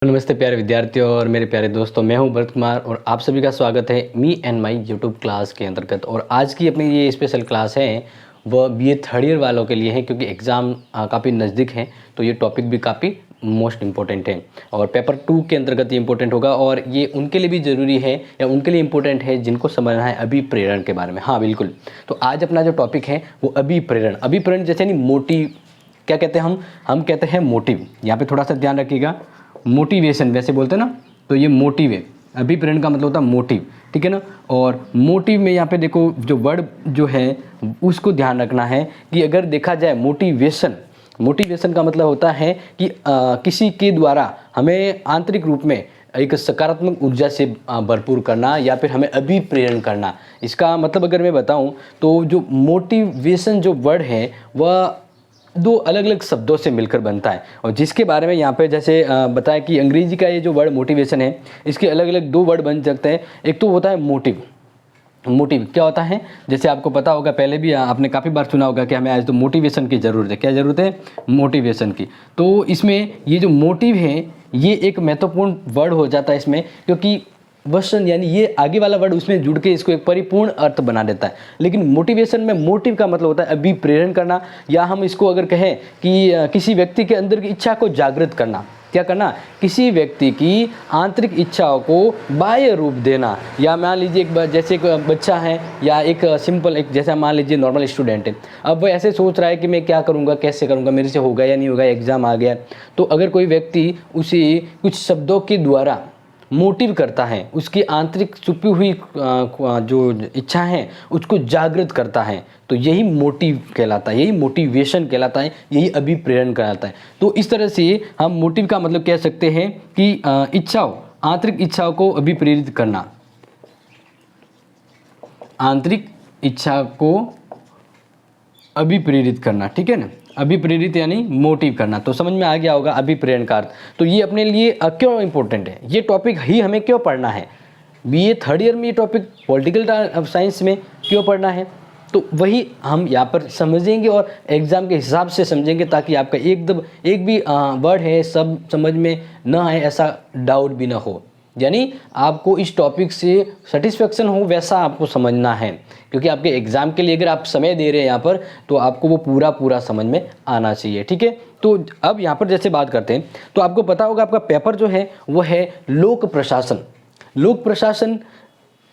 नमस्ते प्यारे विद्यार्थियों और मेरे प्यारे दोस्तों, मैं हूं भरत कुमार और आप सभी का स्वागत है me and my YouTube class के अंतर्गत। और आज की अपनी ये स्पेशल क्लास है वह बीए थर्ड ईयर वालों के लिए है, क्योंकि एग्ज़ाम काफ़ी नज़दीक है तो ये टॉपिक भी काफ़ी मोस्ट इम्पोर्टेंट है और पेपर 2 के अंतर्गत ये इम्पोर्टेंट होगा और ये उनके लिए भी ज़रूरी है या उनके लिए इम्पोर्टेंट है जिनको समझना है अभिप्रेरण के बारे में। हाँ बिल्कुल, तो आज अपना जो टॉपिक है वो अभिप्रेरण जैसे नहीं मोटिव, क्या कहते हैं हम कहते हैं मोटिव। यहाँ पे थोड़ा सा ध्यान रखिएगा, मोटिवेशन वैसे बोलते हैं ना, तो ये मोटिव है। अभिप्रेरण का मतलब होता है मोटिव, ठीक है ना। और मोटिव में यहाँ पे देखो जो वर्ड जो है उसको ध्यान रखना है कि अगर देखा जाए मोटिवेशन का मतलब होता है कि किसी के द्वारा हमें आंतरिक रूप में एक सकारात्मक ऊर्जा से भरपूर करना या फिर हमें अभिप्रेरण करना। इसका मतलब अगर मैं बताऊं तो जो मोटिवेशन जो वर्ड है वह दो अलग अलग शब्दों से मिलकर बनता है और जिसके बारे में यहाँ पे जैसे बताया कि अंग्रेजी का ये जो वर्ड मोटिवेशन है इसके अलग अलग दो वर्ड बन सकते हैं। एक तो होता है मोटिव क्या होता है, जैसे आपको पता होगा, पहले भी आपने काफ़ी बार सुना होगा कि हमें आज तो मोटिवेशन की ज़रूरत है। क्या ज़रूरत है? मोटिवेशन की। तो इसमें ये जो मोटिव है ये एक महत्वपूर्ण वर्ड हो जाता है इसमें, क्योंकि वचन यानी ये आगे वाला वर्ड उसमें जुड़ के इसको एक परिपूर्ण अर्थ बना देता है। लेकिन मोटिवेशन में मोटिव का मतलब होता है अभिप्रेरण करना, या हम इसको अगर कहें कि किसी व्यक्ति के अंदर की इच्छा को जागृत करना। क्या करना? किसी व्यक्ति की आंतरिक इच्छाओं को बाह्य रूप देना। या मान लीजिए जैसे एक बच्चा है या एक सिंपल एक जैसे मान लीजिए नॉर्मल स्टूडेंट है, अब वो ऐसे सोच रहा है कि मैं क्या करूँगा, कैसे करूँगा, मेरे से होगा या नहीं होगा, एग्ज़ाम आ गया। तो अगर कोई व्यक्ति उसे कुछ शब्दों के द्वारा मोटिव करता है, उसकी आंतरिक छुपी हुई जो इच्छा है उसको जागृत करता है, तो यही मोटिव कहलाता है, यही मोटिवेशन कहलाता है, यही अभिप्रेरण कहलाता है। तो इस तरह से हम मोटिव का मतलब कह सकते हैं कि आंतरिक इच्छाओं को अभिप्रेरित करना, आंतरिक इच्छा को अभिप्रेरित करना, ठीक है ना। अभिप्रेरित यानी मोटिव करना, तो समझ में आ गया होगा अभिप्रेरण का अर्थ। तो ये अपने लिए क्यों इंपॉर्टेंट है, ये टॉपिक ही हमें क्यों पढ़ना है, बीए थर्ड ईयर में ये टॉपिक पॉलिटिकल साइंस में क्यों पढ़ना है, तो वही हम यहाँ पर समझेंगे और एग्ज़ाम के हिसाब से समझेंगे, ताकि आपका एक भी वर्ड है सब समझ में न आए, ऐसा डाउट भी ना हो। यानी आपको इस टॉपिक से सेटिस्फेक्शन हो वैसा आपको समझना है, क्योंकि आपके एग्ज़ाम के लिए अगर आप समय दे रहे हैं यहाँ पर तो आपको वो पूरा समझ में आना चाहिए, ठीक है। तो अब यहाँ पर जैसे बात करते हैं तो आपको पता होगा आपका पेपर जो है वो है लोक प्रशासन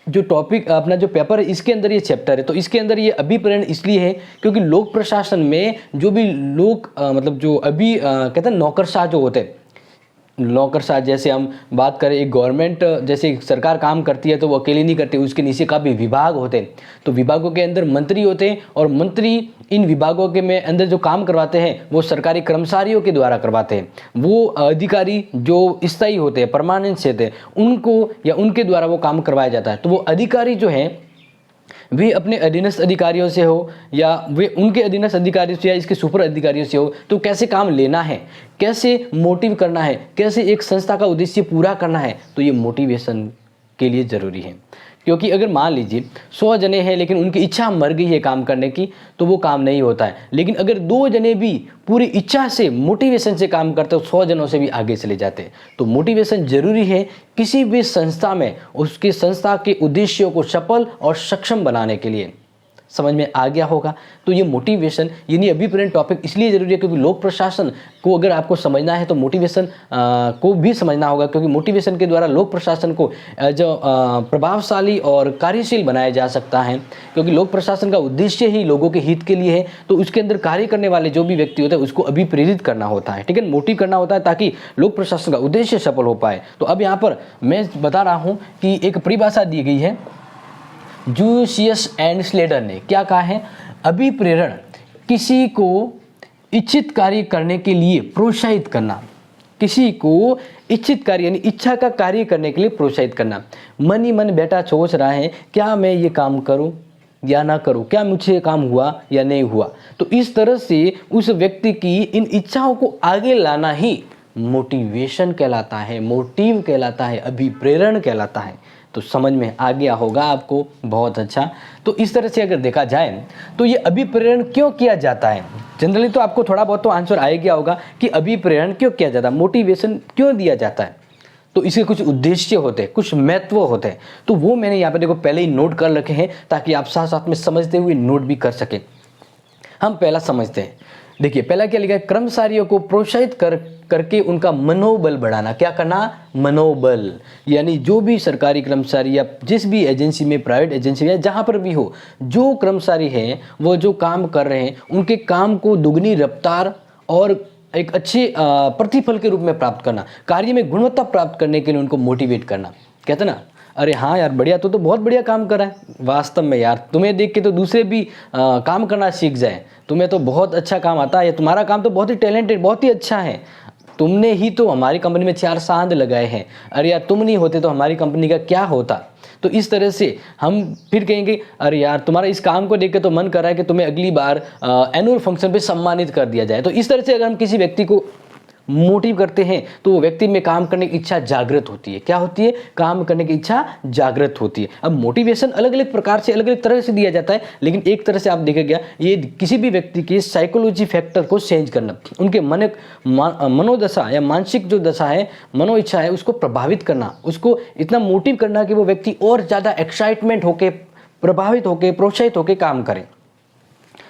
जो टॉपिक अपना जो पेपर है इसके अंदर ये चैप्टर है। तो इसके अंदर ये अभिप्रेरण इसलिए है क्योंकि लोक प्रशासन में जो भी लोग मतलब जो कहते हैं नौकरशाह जो होते हैं, नौकरशाह जैसे हम बात करें, एक गवर्नमेंट जैसे सरकार काम करती है तो वो अकेली नहीं करती, उसके नीचे काफ़ी विभाग होते हैं। तो विभागों के अंदर मंत्री होते हैं और मंत्री इन विभागों के में अंदर जो काम करवाते हैं वो सरकारी कर्मचारियों के द्वारा करवाते हैं। वो अधिकारी जो स्थायी होते हैं, परमानेंट होते हैं, उनको या उनके द्वारा वो काम करवाया जाता है। तो वो अधिकारी जो हैं वे अपने अधीनस्थ अधिकारियों से हो या वे उनके अधीनस्थ अधिकारियों से या इसके सुपर अधिकारियों से हो, तो कैसे काम लेना है, कैसे मोटिव करना है, कैसे एक संस्था का उद्देश्य पूरा करना है, तो ये मोटिवेशन के लिए ज़रूरी है। क्योंकि अगर मान लीजिए 100 जने हैं लेकिन उनकी इच्छा मर गई है काम करने की, तो वो काम नहीं होता है। लेकिन अगर 2 जने भी पूरी इच्छा से मोटिवेशन से काम करते हो, 100 जनों से भी आगे चले जाते हैं। तो मोटिवेशन जरूरी है किसी भी संस्था में, उसकी संस्था के उद्देश्यों को सफल और सक्षम बनाने के लिए। समझ में आ गया होगा। तो ये मोटिवेशन यानी अभिप्रेरण टॉपिक इसलिए ज़रूरी है क्योंकि लोक प्रशासन को अगर आपको समझना है तो मोटिवेशन को भी समझना होगा, क्योंकि मोटिवेशन के द्वारा लोक प्रशासन को जो प्रभावशाली और कार्यशील बनाया जा सकता है। क्योंकि लोक प्रशासन का उद्देश्य ही लोगों के हित के लिए है, तो उसके अंदर कार्य करने वाले जो भी व्यक्ति होते हैं उसको अभिप्रेरित करना होता है, ठीक है, मोटिव करना होता है, ताकि लोक प्रशासन का उद्देश्य सफल हो पाए। तो अब यहाँ पर मैं बता रहा हूँ कि एक परिभाषा दी गई है जूसियस एंड स्लेडर ने। क्या कहा है? अभिप्रेरण किसी को इच्छित कार्य करने के लिए प्रोत्साहित करना, किसी को इच्छित कार्य यानी इच्छा का कार्य करने के लिए प्रोत्साहित करना। मन ही मन बेटा सोच रहा है क्या मैं ये काम करूं या ना करूं, क्या मुझे काम हुआ या नहीं हुआ। तो इस तरह से उस व्यक्ति की इन इच्छाओं को आगे लाना ही मोटिवेशन कहलाता है, मोटिव कहलाता है, अभिप्रेरण कहलाता है। तो समझ में आ गया होगा आपको, बहुत अच्छा। तो इस तरह से अगर देखा जाए तो ये अभिप्रेरण क्यों किया जाता है, जनरली तो आपको थोड़ा बहुत तो आंसर आ गया होगा कि अभिप्रेरण क्यों किया जाता है, मोटिवेशन क्यों दिया जाता है। तो इसके कुछ उद्देश्य होते हैं, कुछ महत्व होते हैं, तो वो मैंने यहाँ पे देखो पहले ही नोट कर रखे हैं ताकि आप साथ साथ में समझते हुए नोट भी कर सकें। हम पहला समझते हैं, देखिए पहला क्या लिखा है, कर्मचारियों को प्रोत्साहित करके उनका मनोबल बढ़ाना। क्या करना, मनोबल, यानी जो भी सरकारी कर्मचारी या जिस भी एजेंसी में, प्राइवेट एजेंसी या जहाँ पर भी हो, जो कर्मचारी हैं वो जो काम कर रहे हैं उनके काम को दुगनी रफ्तार और एक अच्छे प्रतिफल के रूप में प्राप्त करना, कार्य में गुणवत्ता प्राप्त करने के लिए उनको मोटिवेट करना। कहते ना, अरे हाँ यार बढ़िया, तो बहुत बढ़िया काम कर रहा है, वास्तव में यार तुम्हें देख के तो दूसरे भी काम करना सीख जाए, तुम्हें तो बहुत अच्छा काम आता है, तुम्हारा काम तो बहुत ही टैलेंटेड, बहुत ही अच्छा है, तुमने ही तो हमारी कंपनी में 4 सांध लगाए हैं, अरे यार तुम नहीं होते तो हमारी कंपनी का क्या होता। तो इस तरह से हम फिर कहेंगे, अरे यार तुम्हारा इस काम को देख के तो मन कर रहा है कि तुम्हें अगली बार एनुअल फंक्शन पे सम्मानित कर दिया जाए। तो इस तरह से अगर हम किसी व्यक्ति को मोटिव करते हैं तो वो व्यक्ति में काम करने की इच्छा जागृत होती है। क्या होती है, काम करने की इच्छा जागृत होती है। अब मोटिवेशन अलग अलग प्रकार से, अलग अलग तरह से दिया जाता है, लेकिन एक तरह से आप देखेगा ये किसी भी व्यक्ति के साइकोलॉजी फैक्टर को चेंज करना, उनके मनोदशा या मानसिक जो दशा है, मनो इच्छा है, उसको प्रभावित करना, उसको इतना मोटिव करना कि वो व्यक्ति और ज़्यादा एक्साइटमेंट होकर, प्रभावित होकर, प्रोत्साहित होकर काम करे।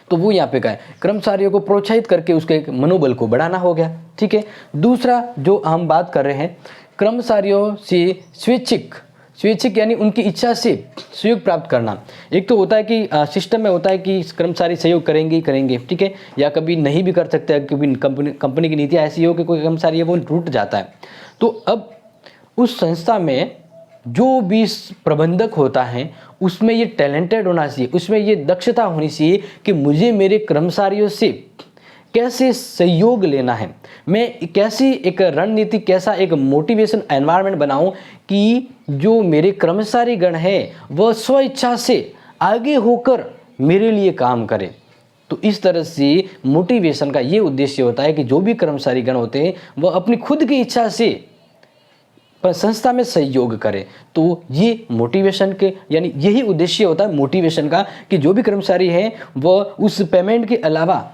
तो वो यहाँ पे क्या है, कर्मचारियों को प्रोत्साहित करके उसके मनोबल को बढ़ाना हो गया। ठीक है, दूसरा जो हम बात कर रहे हैं, कर्मचारियों से स्वैच्छिक यानी उनकी इच्छा से सहयोग प्राप्त करना। एक तो होता है कि सिस्टम में होता है कि कर्मचारी सहयोग करेंगे, ठीक है, या कभी नहीं भी कर सकते, कभी कंपनी की नीतियाँ ऐसी हो कि कोई कर्मचारी है वो टूट जाता है। तो अब उस संस्था में जो भी प्रबंधक होता है उसमें ये टैलेंटेड होना चाहिए, उसमें ये दक्षता होनी चाहिए कि मुझे मेरे कर्मचारियों से कैसे सहयोग लेना है, मैं कैसी एक रणनीति, कैसा एक मोटिवेशन एनवायरनमेंट बनाऊं कि जो मेरे कर्मचारी गण है वह स्व इच्छा से आगे होकर मेरे लिए काम करें। तो इस तरह से मोटिवेशन का ये उद्देश्य होता है कि जो भी कर्मचारी गण होते हैं वह अपनी खुद की इच्छा से पर संस्था में सहयोग करे। तो ये मोटिवेशन के यानी यही उद्देश्य होता है मोटिवेशन का कि जो भी कर्मचारी है वह उस पेमेंट के अलावा,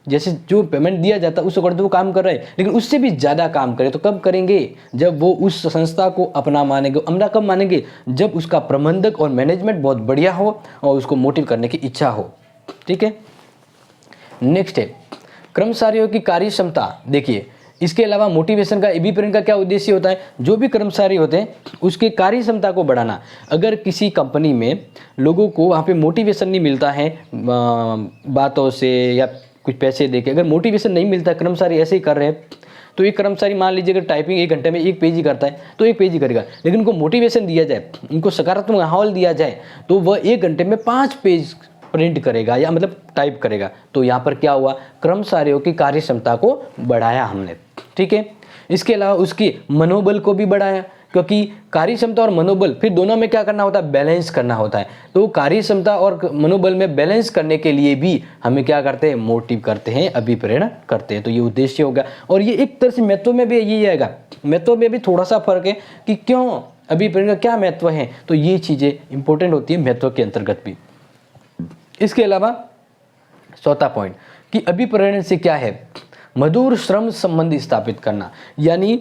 जैसे जो पेमेंट दिया जाता है उस अकॉर्डिंग तो वो काम कर रहे हैं, लेकिन उससे भी ज़्यादा काम करे। तो कब करेंगे, जब वो उस संस्था को अपना मानेंगे। अपना कब मानेंगे, जब उसका प्रबंधक और मैनेजमेंट बहुत बढ़िया हो और उसको मोटिव करने की इच्छा हो। ठीक है, नेक्स्ट है कर्मचारियों की कार्य क्षमता। देखिए इसके अलावा मोटिवेशन का, अभिप्रेरण का क्या उद्देश्य होता है, जो भी कर्मचारी होते हैं उसके कार्य क्षमता को बढ़ाना। अगर किसी कंपनी में लोगों को वहाँ पे मोटिवेशन नहीं मिलता है बातों से या कुछ पैसे देके, अगर मोटिवेशन नहीं मिलता, कर्मचारी ऐसे ही कर रहे हैं, तो एक कर्मचारी मान लीजिए अगर टाइपिंग 1 घंटे में 1 पेज ही करता है तो 1 पेज ही करेगा, लेकिन उनको मोटिवेशन दिया जाए, उनको सकारात्मक माहौल दिया जाए तो वह 1 घंटे में 5 पेज प्रिंट करेगा या मतलब टाइप करेगा। तो यहाँ पर क्या हुआ, कर्मचारियों की कार्य क्षमता को बढ़ाया हमने। ठीक है, इसके अलावा उसकी मनोबल को भी बढ़ाया, क्योंकि कार्य क्षमता और मनोबल फिर दोनों में क्या करना होता है, बैलेंस करना होता है। तो कार्य क्षमता और मनोबल में बैलेंस करने के लिए भी हमें क्या करते हैं, मोटिव करते हैं, अभिप्रेरण करते हैं। तो ये उद्देश्य होगा। और ये एक तरह से महत्व में भी यही आएगा, महत्व में भी थोड़ा सा फर्क है कि क्यों अभिप्रेरण का क्या महत्व है, तो ये चीज़ें इंपॉर्टेंट होती है महत्व के अंतर्गत भी। इसके अलावा चौथा पॉइंट कि अभिप्रेरण से क्या है, मधुर श्रम संबंध स्थापित करना, यानी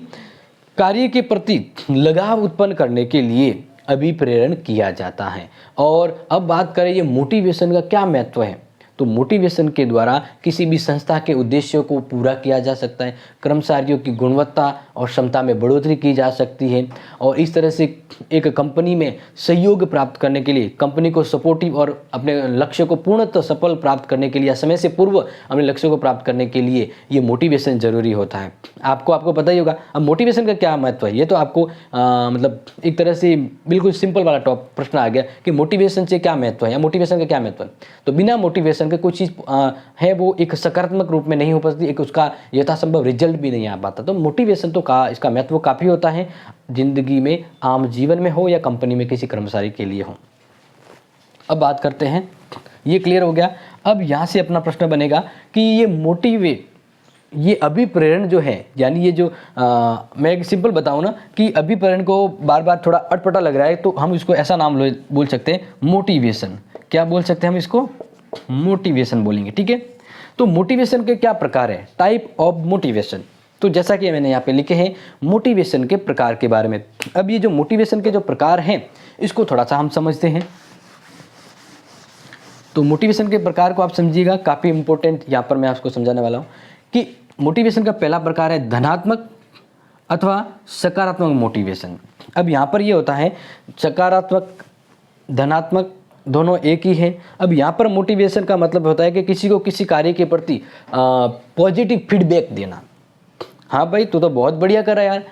कार्य के प्रति लगाव उत्पन्न करने के लिए अभिप्रेरण किया जाता है। और अब बात करें ये मोटिवेशन का क्या महत्व है, तो मोटिवेशन के द्वारा किसी भी संस्था के उद्देश्यों को पूरा किया जा सकता है, कर्मचारियों की गुणवत्ता और क्षमता में बढ़ोतरी की जा सकती है, और इस तरह से एक कंपनी में सहयोग प्राप्त करने के लिए, कंपनी को सपोर्टिव और अपने लक्ष्य को पूर्णतः सफल प्राप्त करने के लिए, समय से पूर्व अपने लक्ष्य को प्राप्त करने के लिए ये मोटिवेशन जरूरी होता है। आपको पता ही होगा। अब मोटिवेशन का क्या महत्व है, ये तो आपको मतलब एक तरह से बिल्कुल सिंपल वाला प्रश्न आ गया कि मोटिवेशन से क्या महत्व है या मोटिवेशन का क्या महत्व है। तो बिना मोटिवेशन के कुछ चीज़ है वो एक सकारात्मक रूप में नहीं हो पाती, एक उसका यथासंभव रिजल्ट भी नहीं आ पाता। तो मोटिवेशन तो इसका महत्व काफ़ी होता है, जिंदगी में, आम जीवन में हो या कंपनी में किसी कर्मचारी के लिए हो। अब बात करते हैं, ये क्लियर हो गया। अब यहाँ से अपना प्रश्न बनेगा कि ये ये अभिप्रेरण जो है, यानी ये जो मैं एक सिंपल बताऊँ ना कि अभिप्रेरण को बार बार थोड़ा अटपटा लग रहा है, तो हम इसको ऐसा नाम बोल सकते हैं मोटिवेशन। क्या बोल सकते हैं हम इसको? मोटिवेशन बोलेंगे, ठीक है। तो मोटिवेशन के क्या प्रकार है? Type of motivation. तो जैसा कि मैंने यहाँ पे लिखे हैं मोटिवेशन के प्रकार के बारे में। अब ये जो मोटिवेशन के जो प्रकार हैं इसको थोड़ा सा हम समझते हैं। तो मोटिवेशन के प्रकार को आप समझिएगा, काफ़ी इंपॉर्टेंट यहाँ पर मैं आपको समझाने वाला हूँ कि मोटिवेशन का पहला प्रकार है धनात्मक अथवा सकारात्मक मोटिवेशन। अब यहाँ पर ये होता है सकारात्मक धनात्मक दोनों एक ही हैं। अब यहाँ पर मोटिवेशन का मतलब होता है कि किसी को किसी कार्य के प्रति पॉजिटिव फीडबैक देना। हाँ भाई, तू तो बहुत बढ़िया कर रहा है यार,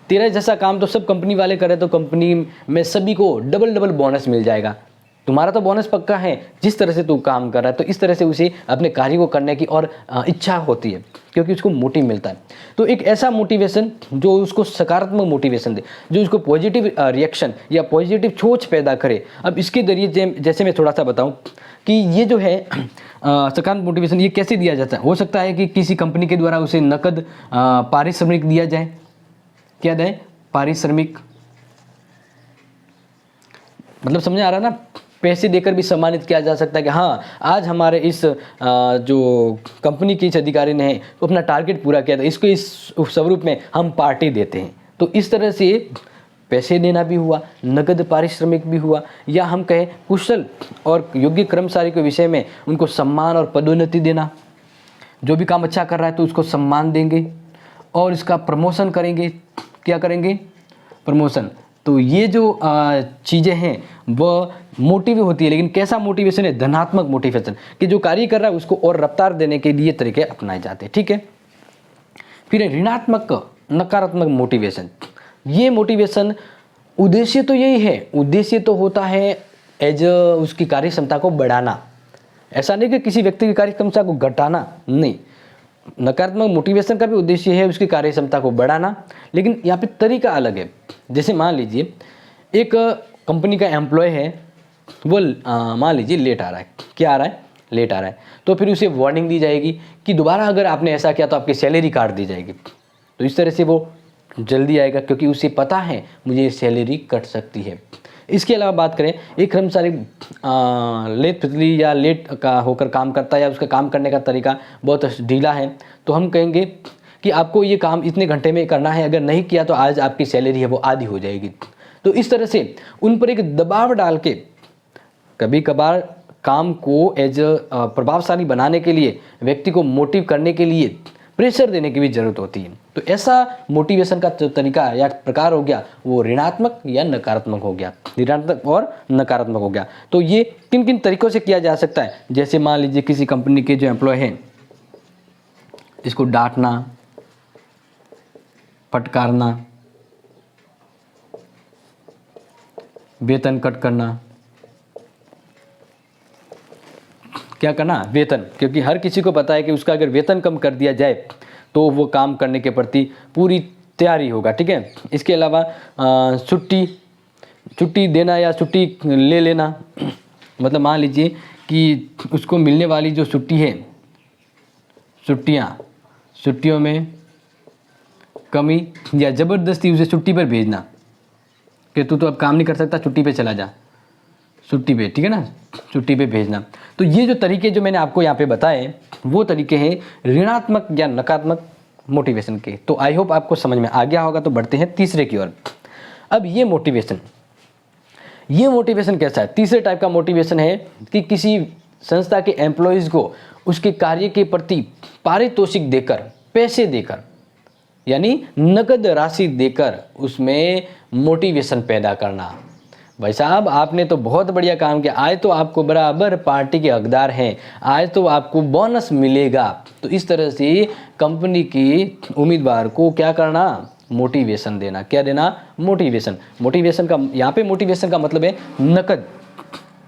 तेरा जैसा काम तो सब कंपनी वाले करे तो कंपनी में सभी को डबल डबल बोनस मिल जाएगा, तुम्हारा तो बोनस पक्का है। जिस तरह से तू काम कर रहा है तो इस तरह से उसे अपने कार्य को करने की और इच्छा होती है, क्योंकि उसको मोटिव मिलता है। तो एक ऐसा मोटिवेशन जो उसको सकारात्मक मोटिवेशन दे, जो उसको पॉजिटिव रिएक्शन या पॉजिटिव सोच पैदा करे। अब इसके जरिए जैसे मैं थोड़ा सा बताऊं कि ये जो है सकारात्मक मोटिवेशन ये कैसे दिया जाता है। हो सकता है कि किसी कंपनी के द्वारा उसे नकद पारिश्रमिक दिया जाए। क्या दें? पारिश्रमिक, मतलब समझ आ रहा ना, पैसे देकर भी सम्मानित किया जा सकता है कि हाँ आज हमारे इस जो कंपनी के इस अधिकारी ने अपना टारगेट पूरा किया था, इसको इस स्वरूप में हम पार्टी देते हैं। तो इस तरह से पैसे देना भी हुआ, नगद पारिश्रमिक भी हुआ, या हम कहें कुशल और योग्य कर्मचारी के विषय में उनको सम्मान और पदोन्नति देना। जो भी काम अच्छा कर रहा है तो उसको सम्मान देंगे और इसका प्रमोशन करेंगे। क्या करेंगे? प्रमोशन। तो ये जो चीज़ें हैं वह मोटिव होती है, लेकिन कैसा मोटिवेशन है? धनात्मक मोटिवेशन, कि जो कार्य कर रहा है उसको और रफ्तार देने के लिए तरीके अपनाए जाते हैं, ठीक है। फिर ऋणात्मक नकारात्मक मोटिवेशन। ये मोटिवेशन उद्देश्य तो यही है, उद्देश्य तो होता है एज उसकी कार्य क्षमता को बढ़ाना। ऐसा नहीं कि किसी व्यक्ति की कार्य क्षमता को घटाना, नहीं। नकारात्मक मोटिवेशन का भी उद्देश्य है उसकी कार्य क्षमता को बढ़ाना, लेकिन यहाँ पे तरीका अलग है। जैसे मान लीजिए एक कंपनी का एम्प्लॉय है, वो मान लीजिए लेट आ रहा है। क्या आ रहा है? लेट आ रहा है। तो फिर उसे वार्निंग दी जाएगी कि दोबारा अगर आपने ऐसा किया तो आपकी सैलरी काट दी जाएगी। तो इस तरह से वो जल्दी आएगा, क्योंकि उसे पता है मुझे सैलरी कट सकती है। इसके अलावा बात करें, एक कर्मचारी लेट फितली या लेट का होकर काम करता है, या उसका काम करने का तरीका बहुत ढीला है, तो हम कहेंगे कि आपको ये काम इतने घंटे में करना है, अगर नहीं किया तो आज आपकी सैलरी है वो आधी हो जाएगी। तो इस तरह से उन पर एक दबाव डाल के कभी कभार काम को एज प्रभावशाली बनाने के लिए, व्यक्ति को मोटिव करने के लिए प्रेशर देने की भी जरूरत होती है। तो ऐसा मोटिवेशन का जो तरीका या प्रकार हो गया वो ऋणात्मक या नकारात्मक हो गया, ऋणात्मक और नकारात्मक हो गया। तो ये किन किन तरीकों से किया जा सकता है? जैसे मान लीजिए किसी कंपनी के जो एम्प्लॉय हैं, इसको डांटना, फटकारना, वेतन कट करना। क्या करना? वेतन, क्योंकि हर किसी को पता है कि उसका अगर वेतन कम कर दिया जाए तो वो काम करने के प्रति पूरी तैयारी होगा, ठीक है। इसके अलावा छुट्टी देना या छुट्टी ले लेना, मतलब मान लीजिए कि उसको मिलने वाली जो छुट्टी है, छुट्टियों में कमी या ज़बरदस्ती उसे छुट्टी पर भेजना कि तू तो अब काम नहीं कर सकता, छुट्टी पे चला जा, छुट्टी पे, ठीक है ना, छुट्टी पे भेजना। तो ये जो तरीके जो मैंने आपको यहाँ पे बताए वो तरीके हैं ऋणात्मक या नकारात्मक मोटिवेशन के। तो आई होप आपको समझ में आ गया होगा। तो बढ़ते हैं तीसरे की ओर। अब ये मोटिवेशन कैसा है? तीसरे टाइप का मोटिवेशन है कि किसी संस्था के एम्प्लॉयज़ को उसके कार्य के प्रति पारितोषिक देकर, पैसे देकर, यानी नकद राशि देकर उसमें मोटिवेशन पैदा करना। भाई साहब आपने तो बहुत बढ़िया काम किया, आज तो आपको बराबर पार्टी के हकदार हैं, आज तो आपको बोनस मिलेगा। तो इस तरह से कंपनी की उम्मीदवार को क्या करना? मोटिवेशन देना। क्या देना? मोटिवेशन। मोटिवेशन का यहाँ पे मोटिवेशन का मतलब है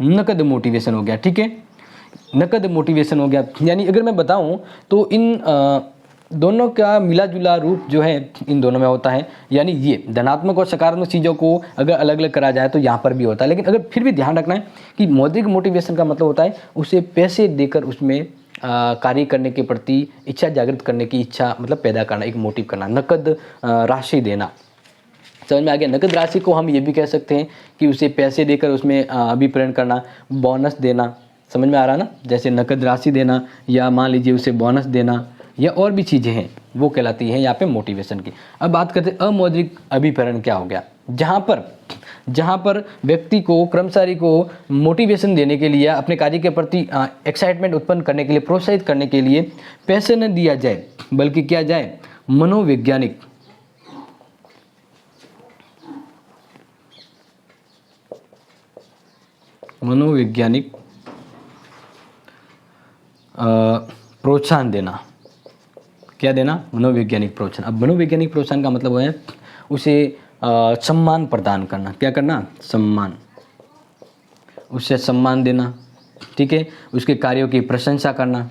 नकद मोटिवेशन हो गया, ठीक है। नकद मोटिवेशन हो गया, यानी अगर मैं बताऊं तो इन दोनों का मिला जुला रूप जो है इन दोनों में होता है। यानी ये धनात्मक और सकारात्मक चीज़ों को अगर अलग अलग करा जाए तो यहाँ पर भी होता है, लेकिन अगर फिर भी ध्यान रखना है कि मौद्रिक मोटिवेशन का मतलब होता है उसे पैसे देकर उसमें कार्य करने के प्रति इच्छा जागृत करने की इच्छा मतलब पैदा करना, एक मोटिव करना। नकद राशि देना, समझ में आ गया। नकद राशि को हम ये भी कह सकते हैं कि उसे पैसे देकर उसमें अभिप्रेरण करना, बोनस देना, समझ में आ रहा ना। जैसे नकद राशि देना या मान लीजिए उसे बोनस देना या और भी चीज़ें हैं, वो कहलाती हैं यहाँ पे मोटिवेशन की। अब बात करते हैं अमौद्रिक अभिप्रेरण क्या हो गया। जहाँ पर व्यक्ति को, कर्मचारी को मोटिवेशन देने के लिए, अपने कार्य के प्रति एक्साइटमेंट उत्पन्न करने के लिए, प्रोत्साहित करने के लिए पैसे न दिया जाए, बल्कि क्या जाए, मनोवैज्ञानिक प्रोत्साहन देना। क्या देना, मनोवैज्ञानिक प्रोत्साहन। अब मनोवैज्ञानिक प्रोत्साहन का मतलब है उसे सम्मान प्रदान करना। क्या करना, सम्मान, उससे सम्मान देना, ठीक है। उसके कार्यों की प्रशंसा करना,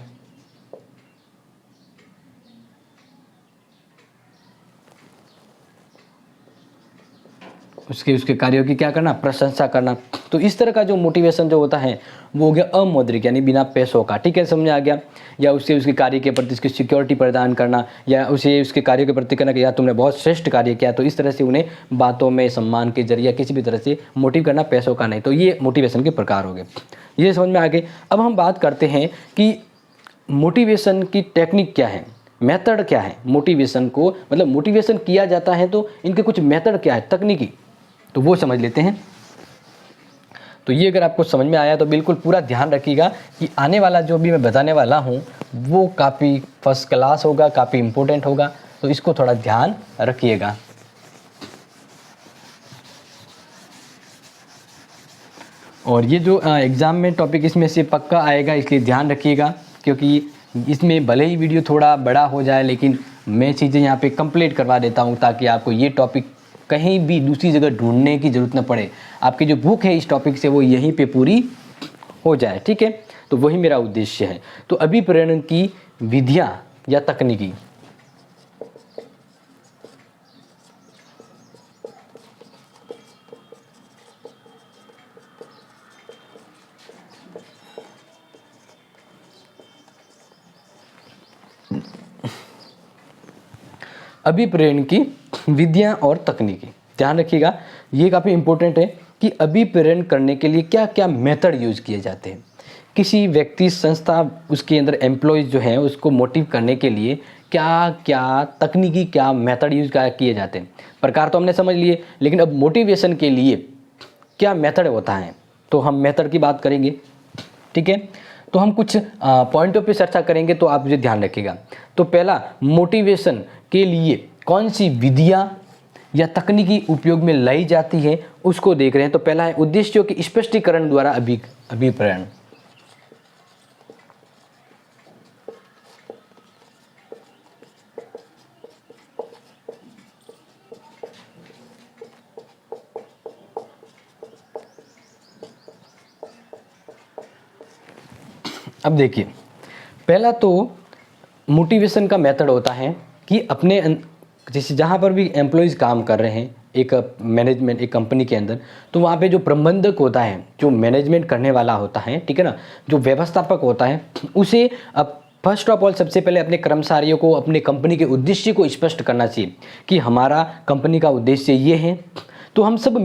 उसके कार्यों की क्या करना, प्रशंसा करना। तो इस तरह का जो मोटिवेशन जो होता है वो हो गया अमौद्रिक, यानी बिना पैसों का, ठीक है, समझ आ गया। या उससे उसके कार्य के प्रति उसकी सिक्योरिटी प्रदान करना, या उसे उसके कार्यों के प्रति कहना कि यार तुमने बहुत श्रेष्ठ कार्य किया। तो इस तरह से उन्हें बातों में सम्मान के जरिए किसी भी तरह से मोटिव करना, पैसों का नहीं। तो ये मोटिवेशन के प्रकार हो गए, ये समझ में आ गए। अब हम बात करते हैं कि मोटिवेशन की टेक्निक क्या है, मेथड क्या है। मोटिवेशन को मतलब मोटिवेशन किया जाता है तो इनके कुछ मेथड क्या है, तकनीकी, तो वो समझ लेते हैं। तो ये अगर आपको समझ में आया तो बिल्कुल पूरा ध्यान रखिएगा कि आने वाला जो भी मैं बताने वाला हूँ वो काफ़ी फर्स्ट क्लास होगा, काफ़ी इम्पोर्टेंट होगा, तो इसको थोड़ा ध्यान रखिएगा। और ये जो एग्ज़ाम में टॉपिक इसमें से पक्का आएगा, इसलिए ध्यान रखिएगा, क्योंकि इसमें भले ही वीडियो थोड़ा बड़ा हो जाए लेकिन मैं चीज़ें यहाँ पे कंप्लीट करवा देता हूँ ताकि आपको ये टॉपिक कहीं भी दूसरी जगह ढूंढने की ज़रूरत न पड़े। आपकी जो बुक है इस टॉपिक से वो यहीं पे पूरी हो जाए, ठीक है। तो वही मेरा उद्देश्य है। तो अभिप्रेरण की विधियाँ या तकनीकी, अभिप्रेरण की विधियाँ और तकनीकी, ध्यान रखिएगा, ये काफ़ी इम्पोर्टेंट है कि अभिप्रेरण करने के लिए क्या क्या मेथड यूज़ किए जाते हैं। किसी व्यक्ति, संस्था, उसके अंदर एम्प्लॉयज़ जो हैं उसको मोटिव करने के लिए क्या क्या तकनीकी, क्या मेथड यूज़ किए जाते हैं। प्रकार तो हमने समझ लिए, लेकिन अब मोटिवेशन के लिए क्या मेथड होता है, तो हम मेथड की बात करेंगे, ठीक है। तो हम कुछ पॉइंटों पे चर्चा करेंगे, तो आप मुझे ध्यान रखिएगा। तो पहला, मोटिवेशन के लिए कौन सी विधियाँ या तकनीकी उपयोग में लाई जाती है उसको देख रहे हैं। तो पहला है उद्देश्यों के स्पष्टीकरण द्वारा अभिप्रेरण। अब देखिए, पहला तो मोटिवेशन का मेथड होता है कि अपने जैसे जहाँ पर भी एम्प्लॉयज़ काम कर रहे हैं एक मैनेजमेंट, एक कंपनी के अंदर, तो वहाँ पे जो प्रबंधक होता है, जो मैनेजमेंट करने वाला होता है, ठीक है ना, जो व्यवस्थापक होता है, उसे अब फर्स्ट ऑफ ऑल सबसे पहले अपने कर्मचारियों को अपने कंपनी के उद्देश्य को स्पष्ट करना चाहिए कि हमारा कंपनी का उद्देश्य ये है। तो हम सब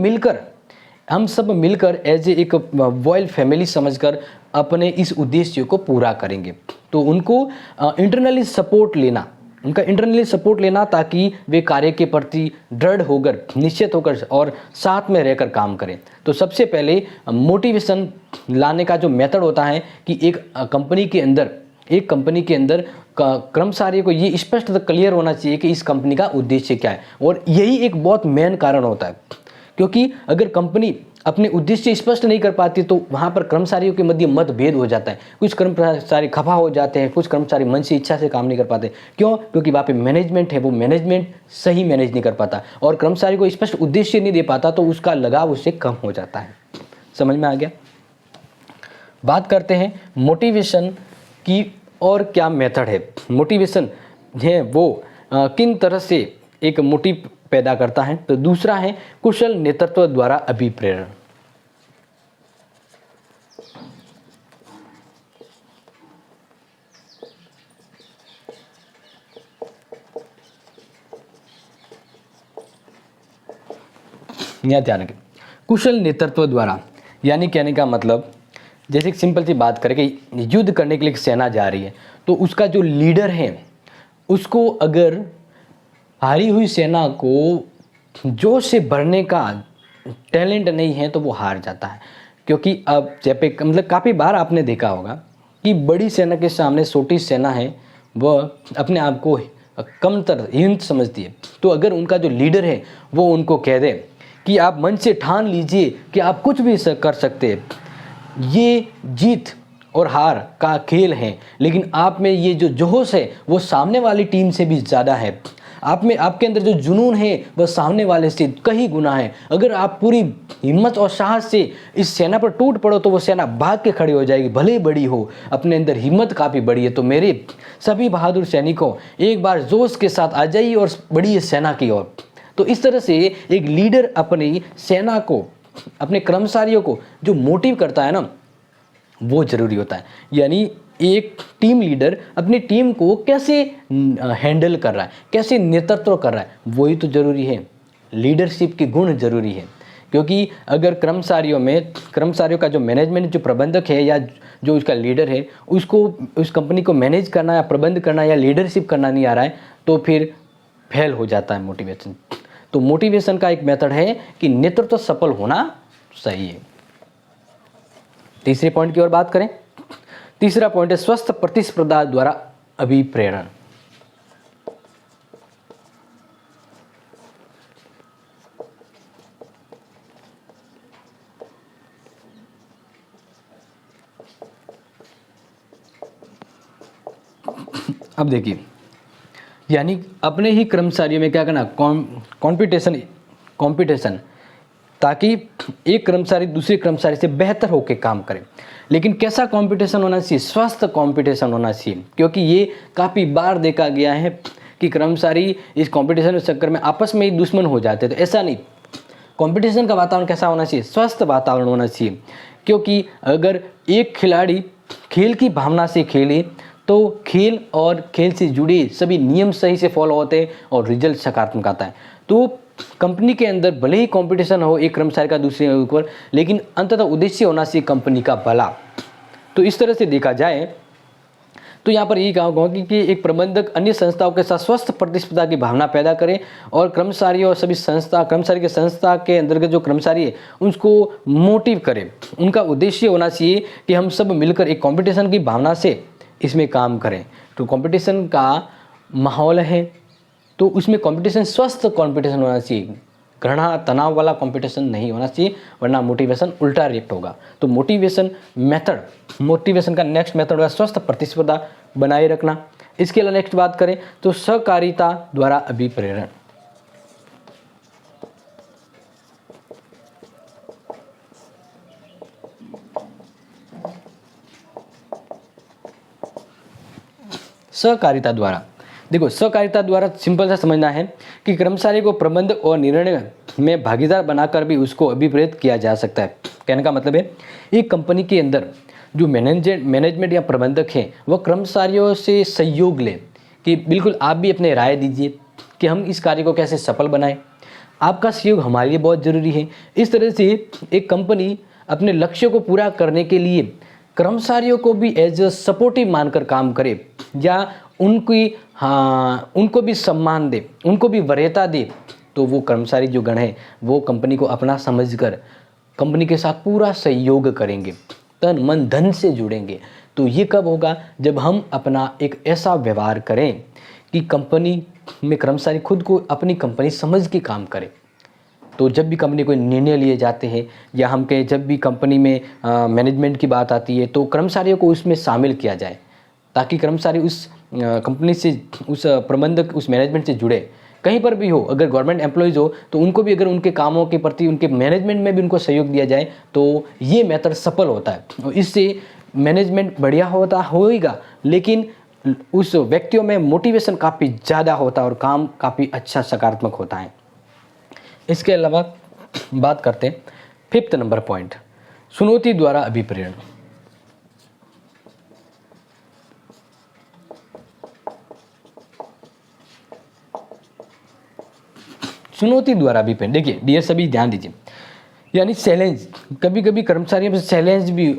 मिलकर एज एक रॉयल फैमिली समझकर अपने इस उद्देश्य को पूरा करेंगे। तो उनको इंटरनली सपोर्ट लेना, ताकि वे कार्य के प्रति दृढ़ होकर, निश्चित होकर और साथ में रहकर काम करें। तो सबसे पहले मोटिवेशन लाने का जो मेथड होता है कि एक कंपनी के अंदर कर्मचारियों को ये स्पष्ट क्लियर होना चाहिए कि इस कंपनी का उद्देश्य क्या है। और यही एक बहुत मेन कारण होता है, क्योंकि अगर कंपनी अपने उद्देश्य स्पष्ट नहीं कर पाती तो वहाँ पर कर्मचारियों के मध्य मतभेद हो जाता है। कुछ कर्मचारी खफा हो जाते हैं, कुछ कर्मचारी मन से इच्छा से काम नहीं कर पाते। क्यों? क्योंकि वहाँ पे मैनेजमेंट है, वो मैनेजमेंट सही मैनेज नहीं कर पाता और कर्मचारी को स्पष्ट उद्देश्य नहीं दे पाता, तो उसका लगाव उससे कम हो जाता है। समझ में आ गया? बात करते हैं मोटिवेशन की और क्या मेथड है। मोटिवेशन है वो किन तरह से एक मोटिव पैदा करता है। तो दूसरा है कुशल नेतृत्व द्वारा अभिप्रेरण। यहाँ ध्यान रखें, कुशल नेतृत्व द्वारा, यानी कहने का मतलब जैसे एक सिंपल सी बात करें कि युद्ध करने के लिए एक सेना जा रही है, तो उसका जो लीडर है उसको अगर हारी हुई सेना को जोश से भरने का टैलेंट नहीं है तो वो हार जाता है। क्योंकि अब जब एक मतलब काफ़ी बार आपने देखा होगा कि बड़ी सेना के सामने छोटी सेना है वह अपने आप को कमतर हीन समझती है। तो अगर उनका जो लीडर है वो उनको कह दे कि आप मन से ठान लीजिए कि आप कुछ भी कर सकते हैं, ये जीत और हार का खेल है, लेकिन आप में ये जो जोश है वो सामने वाली टीम से भी ज़्यादा है, आप में आपके अंदर जो जुनून है वह सामने वाले से कई गुना है। अगर आप पूरी हिम्मत और साहस से इस सेना पर टूट पड़ो तो वो सेना भाग के खड़ी हो जाएगी, भले ही बड़ी हो, अपने अंदर हिम्मत काफ़ी बड़ी है। तो मेरे सभी बहादुर सैनिकों, एक बार जोश के साथ आ जाइए और बढ़िए सेना की ओर। तो इस तरह से एक लीडर अपनी सेना को, अपने कर्मचारियों को जो मोटिव करता है ना, वो जरूरी होता है। यानी एक टीम लीडर अपनी टीम को कैसे हैंडल कर रहा है, कैसे नेतृत्व कर रहा है, वही तो जरूरी है। लीडरशिप के गुण जरूरी है। क्योंकि अगर कर्मचारियों का जो मैनेजमेंट, जो प्रबंधक है या जो उसका लीडर है, उसको उस कंपनी को मैनेज करना या प्रबंध करना या लीडरशिप करना नहीं आ रहा है, तो फिर फेल हो जाता है मोटिवेशन। तो मोटिवेशन का एक मेथड है कि नेतृत्व सफल होना सही है। तीसरे पॉइंट की ओर बात करें, तीसरा पॉइंट है स्वस्थ प्रतिस्पर्धा द्वारा अभिप्रेरण। अब देखिए, यानी अपने ही कर्मचारियों में क्या करना, कंपटीशन, ताकि एक कर्मचारी दूसरे कर्मचारी से बेहतर होकर काम करे। लेकिन कैसा कंपटीशन होना चाहिए? स्वस्थ कंपटीशन होना चाहिए। क्योंकि ये काफ़ी बार देखा गया है कि कर्मचारी इस कंपटीशन के चक्कर में आपस में ही दुश्मन हो जाते हैं। तो ऐसा नहीं, कंपटीशन का वातावरण कैसा होना चाहिए? स्वस्थ वातावरण होना चाहिए। क्योंकि अगर एक खिलाड़ी खेल की भावना से खेले तो खेल और खेल से जुड़े सभी नियम सही से फॉलो होते हैं और रिजल्ट सकारात्मक आता है। तो कंपनी के अंदर भले ही कंपटीशन हो एक कर्मचारी का दूसरे के ऊपर, लेकिन अंततः उद्देश्य होना चाहिए कंपनी का भला। तो इस तरह से देखा जाए तो यहाँ पर यही कहूँगा कि एक प्रबंधक अन्य संस्थाओं के साथ स्वस्थ प्रतिस्पर्धा की भावना पैदा करे और कर्मचारियों और सभी कर्मचारी के संस्था के अंतर्गत जो कर्मचारी है उसको मोटिव करे। उनका उद्देश्य होना चाहिए कि हम सब मिलकर एक कंपटीशन की भावना से इसमें काम करें। तो कंपटीशन का माहौल है तो उसमें कंपटीशन स्वस्थ कंपटीशन होना चाहिए, घृणा तनाव वाला कंपटीशन नहीं होना चाहिए, वरना मोटिवेशन उल्टा रिएक्ट होगा। तो मोटिवेशन का नेक्स्ट मेथड होगा स्वस्थ प्रतिस्पर्धा बनाए रखना। इसके अलावा नेक्स्ट बात करें तो सहकारिता द्वारा अभिप्रेरण। सहकारिता द्वारा, देखो सहकारिता द्वारा सिंपल सा समझना है कि कर्मचारी को प्रबंध और निर्णय में भागीदार बनाकर भी उसको अभिप्रेरित किया जा सकता है। कहने का मतलब है एक कंपनी के अंदर जो मैनेजमेंट या प्रबंधक है वह कर्मचारियों से सहयोग ले कि बिल्कुल आप भी अपने राय दीजिए कि हम इस कार्य को कैसे सफल बनाएं, आपका सहयोग हमारे लिए बहुत ज़रूरी है। इस तरह से एक कंपनी अपने लक्ष्य को पूरा करने के लिए कर्मचारियों को भी एज अ सपोर्टिव मानकर काम करे या उनको भी सम्मान दे, उनको भी वरीयता दे, तो वो कर्मचारी जो गण है वो कंपनी को अपना समझकर कंपनी के साथ पूरा सहयोग करेंगे, तन मन धन से जुड़ेंगे। तो ये कब होगा? जब हम अपना एक ऐसा व्यवहार करें कि कंपनी में कर्मचारी खुद को अपनी कंपनी समझ के काम करे। तो जब भी कंपनी कोई निर्णय लिए जाते हैं या हम कहें जब भी कंपनी में मैनेजमेंट की बात आती है तो कर्मचारियों को उसमें शामिल किया जाए, ताकि कर्मचारी उस कंपनी से, उस प्रबंधक, उस मैनेजमेंट से जुड़े। कहीं पर भी हो, अगर गवर्नमेंट एम्प्लॉयज़ हो तो उनको भी अगर उनके कामों के प्रति, उनके मैनेजमेंट में भी उनको सहयोग दिया जाए तो ये मेथड सफल होता है। और इससे मैनेजमेंट बढ़िया होगा, लेकिन उस व्यक्तियों में मोटिवेशन काफ़ी ज़्यादा होता है और काम काफ़ी अच्छा सकारात्मक होता है। इसके अलावा बात करते हैं 5th नंबर पॉइंट, चुनौती द्वारा अभिप्रेरण। चुनौती द्वारा अभिप्रेरण। देखिए डियर सभी ध्यान दीजिए, यानी चैलेंज, कभी कभी कर्मचारियों पर चैलेंज भी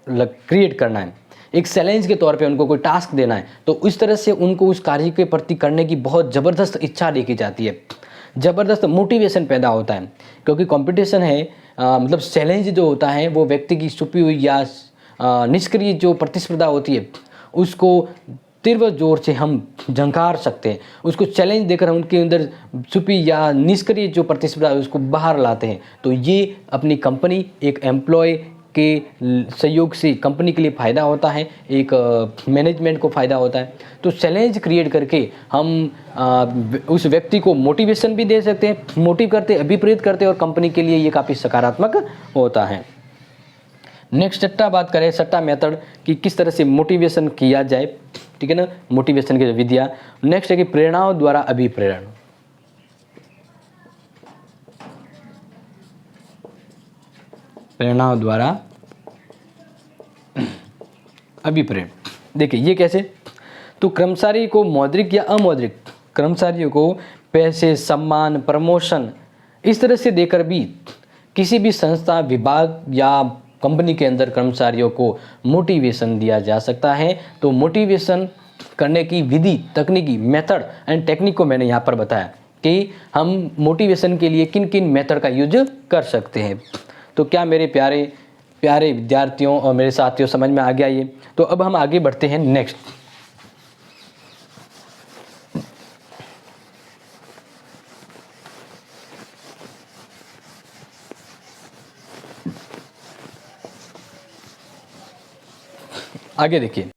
क्रिएट करना है, एक चैलेंज के तौर पे उनको कोई टास्क देना है, तो इस तरह से उनको उस कार्य के प्रति करने की बहुत ज़बरदस्त इच्छा देखी जाती है, ज़बरदस्त मोटिवेशन पैदा होता है। क्योंकि कंपटीशन है, मतलब चैलेंज जो होता है वो व्यक्ति की छुपी हुई या निष्क्रिय जो प्रतिस्पर्धा होती है उसको तीव्र जोर से हम झंकार सकते हैं। उसको चैलेंज देकर हम उनके अंदर छुपी या निष्क्रिय जो प्रतिस्पर्धा है उसको बाहर लाते हैं। तो ये अपनी कंपनी, एक एम्प्लॉय के सहयोग से कंपनी के लिए फ़ायदा होता है, एक मैनेजमेंट को फ़ायदा होता है। तो चैलेंज क्रिएट करके हम उस व्यक्ति को मोटिवेशन भी दे सकते हैं, मोटिव करते, अभिप्रेरित करते हैं, और कंपनी के लिए ये काफ़ी सकारात्मक होता है। नेक्स्ट सट्टा बात करें, सट्टा मेथड कि किस तरह से मोटिवेशन किया जाए, ठीक है ना, मोटिवेशन की विधियाँ। नेक्स्ट है कि प्रेरणाओं द्वारा अभिप्रेरण। प्रेरणाओं द्वारा अभिप्रेरण, देखिए ये कैसे, तो कर्मचारी को मौद्रिक या अमौद्रिक, कर्मचारियों को पैसे, सम्मान, प्रमोशन इस तरह से देकर भी किसी भी संस्था, विभाग या कंपनी के अंदर कर्मचारियों को मोटिवेशन दिया जा सकता है। तो मोटिवेशन करने की विधि, तकनीकी, मेथड एंड टेक्निक को मैंने यहाँ पर बताया कि हम मोटिवेशन के लिए किन किन मेथड का यूज कर सकते हैं। तो क्या मेरे प्यारे प्यारे विद्यार्थियों और मेरे साथियों समझ में आ गया ये? तो अब हम आगे बढ़ते हैं नेक्स्ट। आगे देखिए,